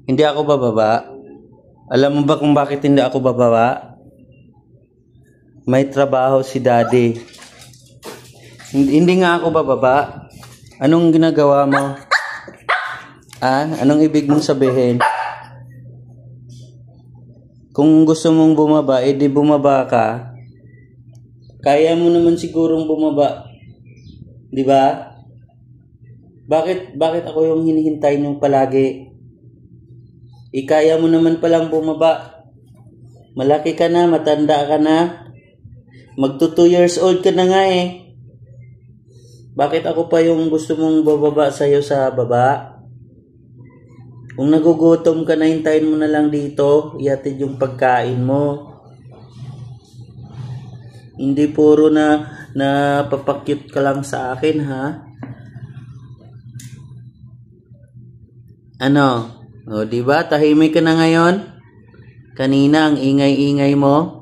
Hindi ako bababa. Alam mo ba kung bakit hindi ako bababa? May trabaho si Daddy. Hindi nga ako bababa. Anong ginagawa mo? Anong ibig mong sabihin? Kung gusto mong bumaba, edi bumaba ka. Kaya mo naman sigurong bumaba. Di ba? Bakit ako yung hinihintay nyo palagi? Kaya mo naman palang bumaba. Malaki ka na, matanda ka na. Magto 2 years old ka na nga eh. Bakit ako pa yung gusto mong bababa sa'yo sa baba? Kung nagugutom ka na, hintayin mo na lang dito. Ihatid yung pagkain mo. Hindi puro na papakyut ka lang sa akin, ha? Ano? O, diba? Tahimik ka na ngayon? Kanina ang ingay-ingay mo.